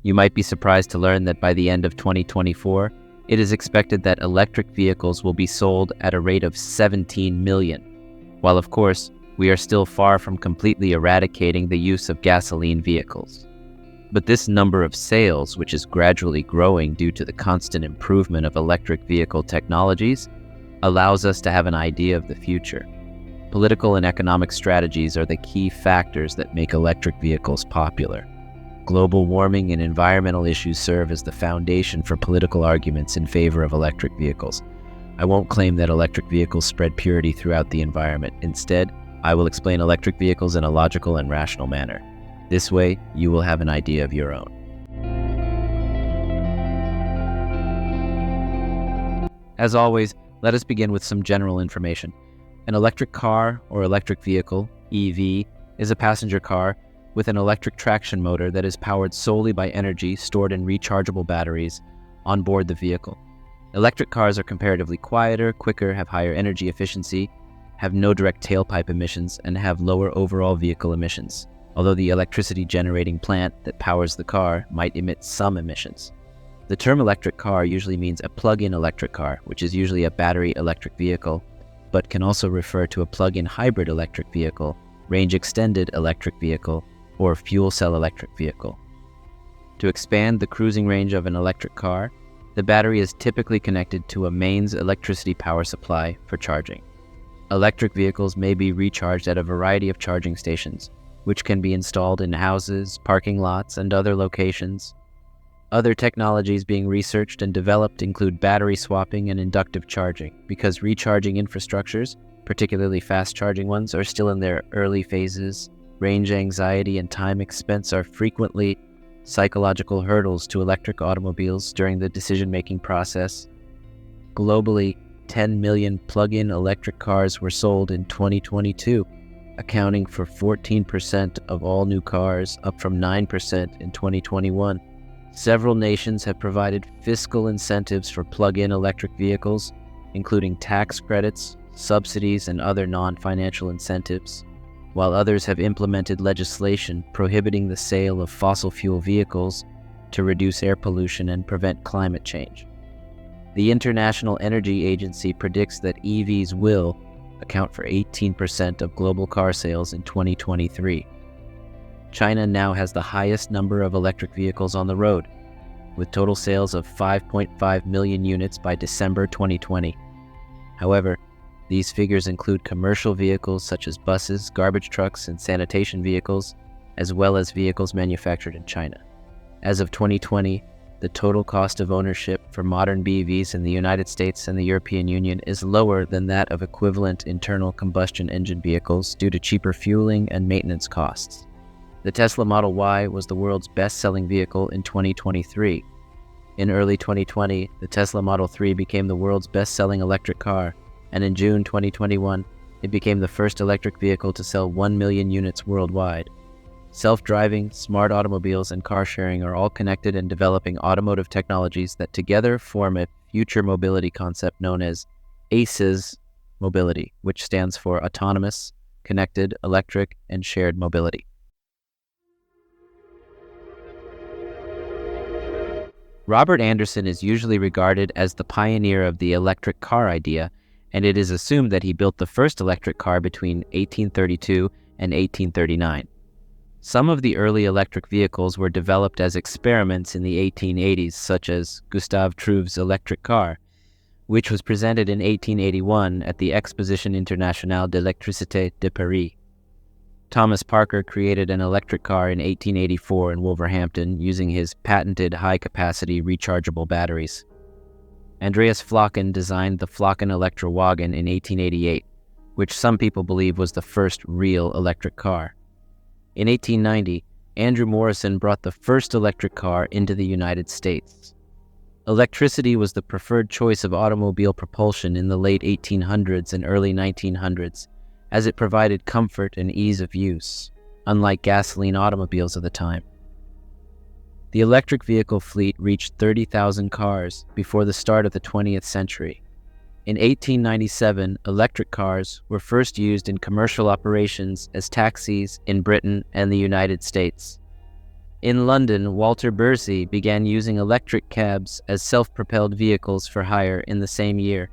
You might be surprised to learn that by the end of 2024, it is expected that electric vehicles will be sold at a rate of 17 million, while of course, we are still far from completely eradicating the use of gasoline vehicles. But this number of sales, which is gradually growing due to the constant improvement of electric vehicle technologies, allows us to have an idea of the future. Political and economic strategies are the key factors that make electric vehicles popular. Global warming and environmental issues serve as the foundation for political arguments in favor of electric vehicles. I won't claim that electric vehicles spread purity throughout the environment. Instead, I will explain electric vehicles in a logical and rational manner. This way, you will have an idea of your own. As always, let us begin with some general information. An electric car or electric vehicle, EV, is a passenger car with an electric traction motor that is powered solely by energy stored in rechargeable batteries on board the vehicle. Electric cars are comparatively quieter, quicker, have higher energy efficiency, have no direct tailpipe emissions, and have lower overall vehicle emissions, although the electricity generating plant that powers the car might emit some emissions. The term electric car usually means a plug-in electric car, which is usually a battery electric vehicle, but can also refer to a plug-in hybrid electric vehicle, range-extended electric vehicle, or fuel cell electric vehicle. To expand the cruising range of an electric car, the battery is typically connected to a mains electricity power supply for charging. Electric vehicles may be recharged at a variety of charging stations, which can be installed in houses, parking lots, and other locations. Other technologies being researched and developed include battery swapping and inductive charging, because recharging infrastructures, particularly fast charging ones, are still in their early phases. Range anxiety and time expense are frequently psychological hurdles to electric automobiles during the decision-making process. Globally, 10 million plug-in electric cars were sold in 2022, accounting for 14% of all new cars, up from 9% in 2021. Several nations have provided fiscal incentives for plug-in electric vehicles, including tax credits, subsidies, and other non-financial incentives, while others have implemented legislation prohibiting the sale of fossil fuel vehicles to reduce air pollution and prevent climate change. The International Energy Agency predicts that EVs will account for 18% of global car sales in 2023. China now has the highest number of electric vehicles on the road, with total sales of 5.5 million units by December 2020. However, these figures include commercial vehicles such as buses, garbage trucks, and sanitation vehicles, as well as vehicles manufactured in China. As of 2020, the total cost of ownership for modern BEVs in the United States and the European Union is lower than that of equivalent internal combustion engine vehicles due to cheaper fueling and maintenance costs. The Tesla Model Y was the world's best-selling vehicle in 2023. In early 2020, the Tesla Model 3 became the world's best-selling electric car, and in June 2021, it became the first electric vehicle to sell 1 million units worldwide. Self-driving, smart automobiles, and car sharing are all connected and developing automotive technologies that together form a future mobility concept known as ACES mobility, which stands for Autonomous, Connected, Electric, and Shared Mobility. Robert Anderson is usually regarded as the pioneer of the electric car idea, and it is assumed that he built the first electric car between 1832 and 1839. Some of the early electric vehicles were developed as experiments in the 1880s, such as Gustave Trouve's electric car, which was presented in 1881 at the Exposition Internationale d'Électricité de Paris. Thomas Parker created an electric car in 1884 in Wolverhampton using his patented high-capacity rechargeable batteries. Andreas Flocken designed the Flocken Electrowagen in 1888, which some people believe was the first real electric car. In 1890, Andrew Morrison brought the first electric car into the United States. Electricity was the preferred choice of automobile propulsion in the late 1800s and early 1900s, as it provided comfort and ease of use, unlike gasoline automobiles of the time. The electric vehicle fleet reached 30,000 cars before the start of the 20th century. In 1897, electric cars were first used in commercial operations as taxis in Britain and the United States. In London, Walter Bursey began using electric cabs as self-propelled vehicles for hire in the same year.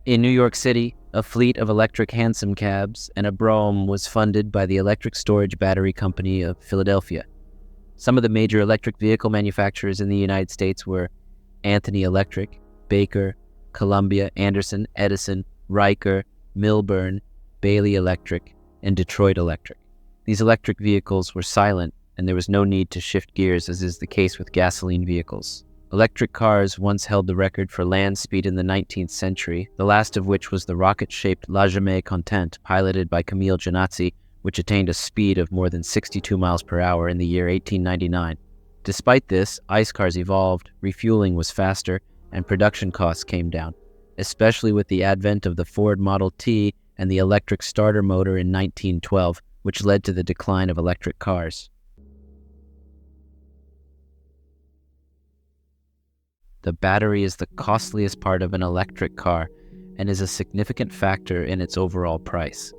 In New York City, a fleet of electric hansom cabs and a Brougham was funded by the Electric Storage Battery Company of Philadelphia. Some of the major electric vehicle manufacturers in the United States were Anthony Electric, Baker, Columbia, Anderson, Edison, Riker, Milburn, Bailey Electric, and Detroit Electric. These electric vehicles were silent, and there was no need to shift gears, as is the case with gasoline vehicles. Electric cars once held the record for land speed in the 19th century, the last of which was the rocket-shaped La Jamais Contente, piloted by Camille Janazzi, which attained a speed of more than 62 miles per hour in the year 1899. Despite this, ICE cars evolved, refueling was faster, and production costs came down, especially with the advent of the Ford Model T and the electric starter motor in 1912, which led to the decline of electric cars. The battery is the costliest part of an electric car and is a significant factor in its overall price.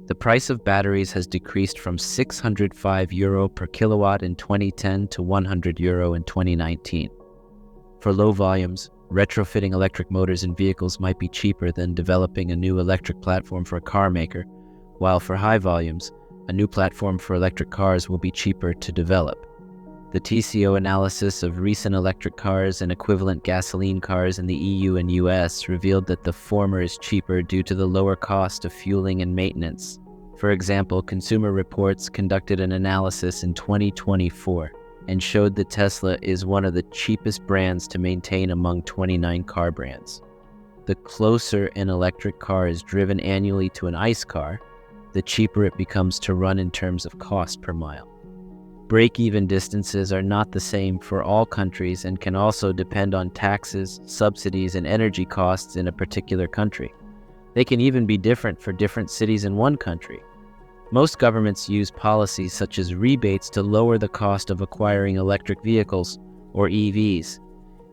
The price of batteries has decreased from €605 per kilowatt in 2010 to €100 in 2019. For low volumes, retrofitting electric motors in vehicles might be cheaper than developing a new electric platform for a car maker, while for high volumes, a new platform for electric cars will be cheaper to develop. The TCO analysis of recent electric cars and equivalent gasoline cars in the EU and US revealed that the former is cheaper due to the lower cost of fueling and maintenance. For example, Consumer Reports conducted an analysis in 2024 and showed that Tesla is one of the cheapest brands to maintain among 29 car brands. The closer an electric car is driven annually to an ICE car, the cheaper it becomes to run in terms of cost per mile. Break-even distances are not the same for all countries and can also depend on taxes, subsidies, and energy costs in a particular country. They can even be different for different cities in one country. Most governments use policies such as rebates to lower the cost of acquiring electric vehicles, or EVs.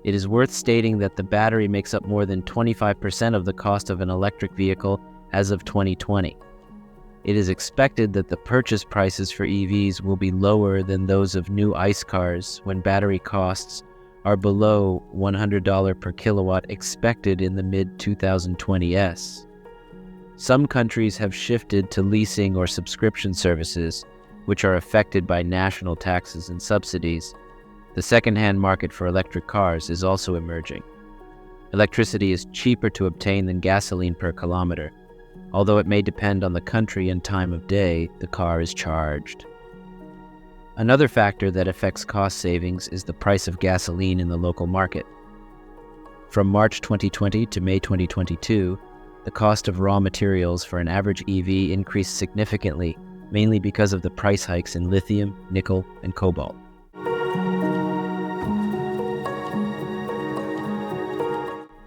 It is worth stating that the battery makes up more than 25% of the cost of an electric vehicle as of 2020. It is expected that the purchase prices for EVs will be lower than those of new ICE cars when battery costs are below $100 per kilowatt expected in the mid-2020s. Some countries have shifted to leasing or subscription services, which are affected by national taxes and subsidies. The second-hand market for electric cars is also emerging. Electricity is cheaper to obtain than gasoline per kilometer. Although it may depend on the country and time of day the car is charged. Another factor that affects cost savings is the price of gasoline in the local market. From March 2020 to May 2022, the cost of raw materials for an average EV increased significantly, mainly because of the price hikes in lithium, nickel, and cobalt.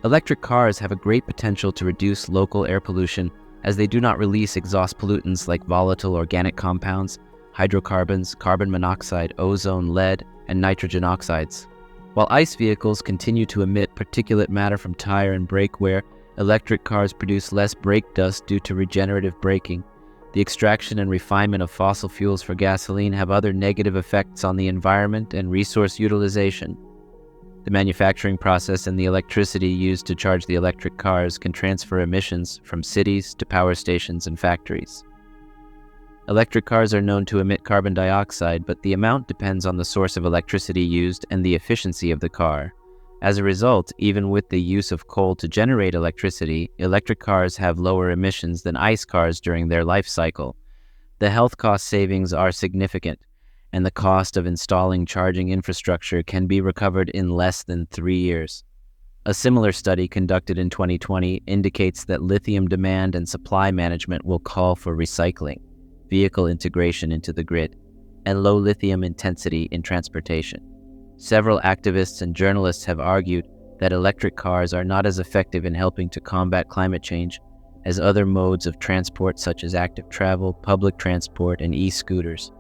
Electric cars have a great potential to reduce local air pollution as they do not release exhaust pollutants like volatile organic compounds, hydrocarbons, carbon monoxide, ozone, lead, and nitrogen oxides. While ICE vehicles continue to emit particulate matter from tire and brake wear, electric cars produce less brake dust due to regenerative braking. The extraction and refinement of fossil fuels for gasoline have other negative effects on the environment and resource utilization. The manufacturing process and the electricity used to charge the electric cars can transfer emissions from cities to power stations and factories. Electric cars are known to emit carbon dioxide, but the amount depends on the source of electricity used and the efficiency of the car. As a result, even with the use of coal to generate electricity, electric cars have lower emissions than ICE cars during their life cycle. The health cost savings are significant, and the cost of installing charging infrastructure can be recovered in less than 3 years. A similar study conducted in 2020 indicates that lithium demand and supply management will call for recycling, vehicle integration into the grid, and low lithium intensity in transportation. Several activists and journalists have argued that electric cars are not as effective in helping to combat climate change as other modes of transport such as active travel, public transport, and e-scooters.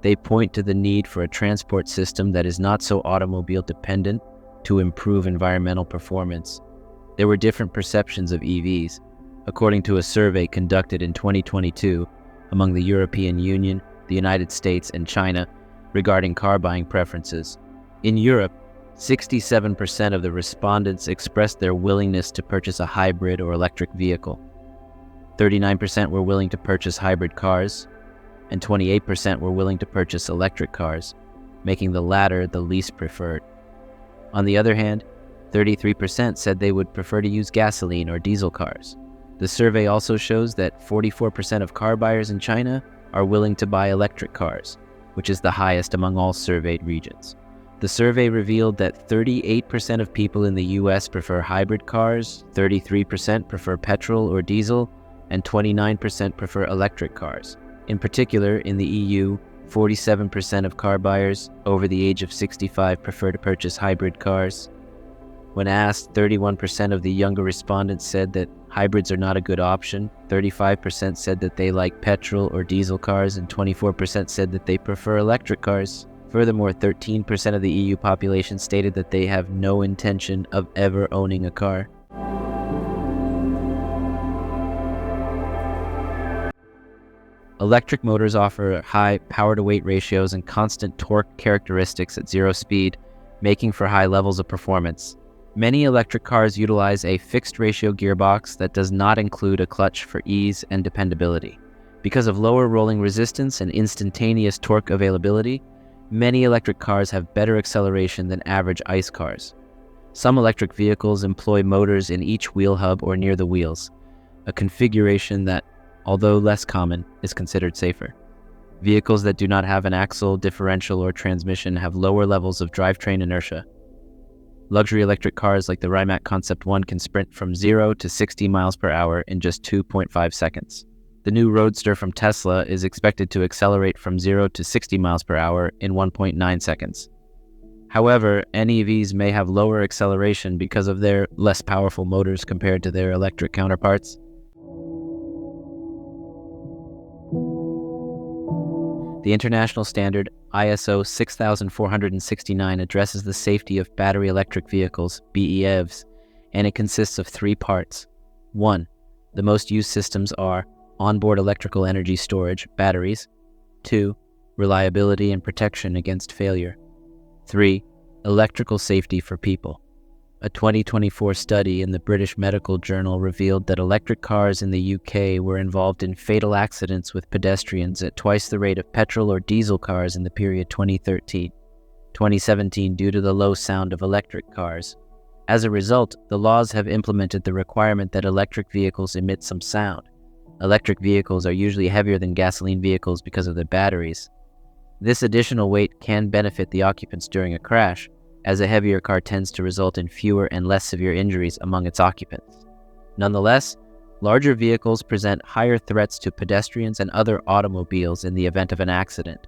They point to the need for a transport system that is not so automobile dependent to improve environmental performance. There were different perceptions of EVs. According to a survey conducted in 2022 among the European Union, the United States, and China, regarding car buying preferences. In Europe, 67% of the respondents expressed their willingness to purchase a hybrid or electric vehicle. 39% were willing to purchase hybrid cars, and 28% were willing to purchase electric cars, making the latter the least preferred. On the other hand, 33% said they would prefer to use gasoline or diesel cars. The survey also shows that 44% of car buyers in China are willing to buy electric cars, which is the highest among all surveyed regions. The survey revealed that 38% of people in the US prefer hybrid cars, 33% prefer petrol or diesel, and 29% prefer electric cars. In particular, in the EU, 47% of car buyers over the age of 65 prefer to purchase hybrid cars. When asked, 31% of the younger respondents said that hybrids are not a good option, 35% said that they like petrol or diesel cars, and 24% said that they prefer electric cars. Furthermore, 13% of the EU population stated that they have no intention of ever owning a car. Electric motors offer high power-to-weight ratios and constant torque characteristics at zero speed, making for high levels of performance. Many electric cars utilize a fixed-ratio gearbox that does not include a clutch for ease and dependability. Because of lower rolling resistance and instantaneous torque availability, many electric cars have better acceleration than average ICE cars. Some electric vehicles employ motors in each wheel hub or near the wheels, a configuration that, although less common, is considered safer. Vehicles that do not have an axle, differential, or transmission have lower levels of drivetrain inertia. Luxury electric cars like the Rimac Concept 1 can sprint from 0 to 60 miles per hour in just 2.5 seconds. The new Roadster from Tesla is expected to accelerate from 0 to 60 miles per hour in 1.9 seconds. However, NEVs may have lower acceleration because of their less powerful motors compared to their electric counterparts. The international standard ISO 6469 addresses the safety of battery electric vehicles, BEVs, and it consists of 3 parts. 1. The most used systems are onboard electrical energy storage, batteries. 2. Reliability and protection against failure. 3. Electrical safety for people. A 2024 study in the British Medical Journal revealed that electric cars in the UK were involved in fatal accidents with pedestrians at twice the rate of petrol or diesel cars in the period 2013-2017 due to the low sound of electric cars. As a result, the laws have implemented the requirement that electric vehicles emit some sound. Electric vehicles are usually heavier than gasoline vehicles because of their batteries. This additional weight can benefit the occupants during a crash, as a heavier car tends to result in fewer and less severe injuries among its occupants. Nonetheless, larger vehicles present higher threats to pedestrians and other automobiles in the event of an accident.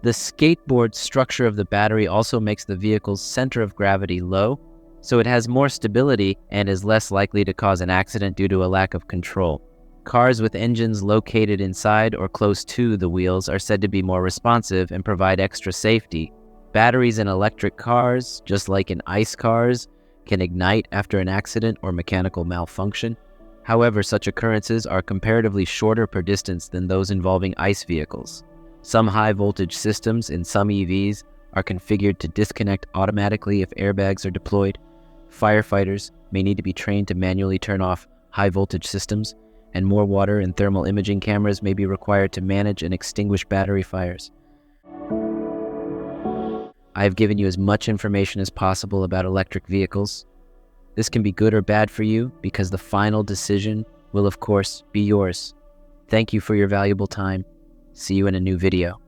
The skateboard structure of the battery also makes the vehicle's center of gravity low, so it has more stability and is less likely to cause an accident due to a lack of control. Cars with engines located inside or close to the wheels are said to be more responsive and provide extra safety. Batteries in electric cars, just like in ICE cars, can ignite after an accident or mechanical malfunction. However, such occurrences are comparatively shorter per distance than those involving ICE vehicles. Some high-voltage systems in some EVs are configured to disconnect automatically if airbags are deployed. Firefighters may need to be trained to manually turn off high-voltage systems, and more water and thermal imaging cameras may be required to manage and extinguish battery fires. I have given you as much information as possible about electric vehicles. This can be good or bad for you because the final decision will, of course, be yours. Thank you for your valuable time. See you in a new video.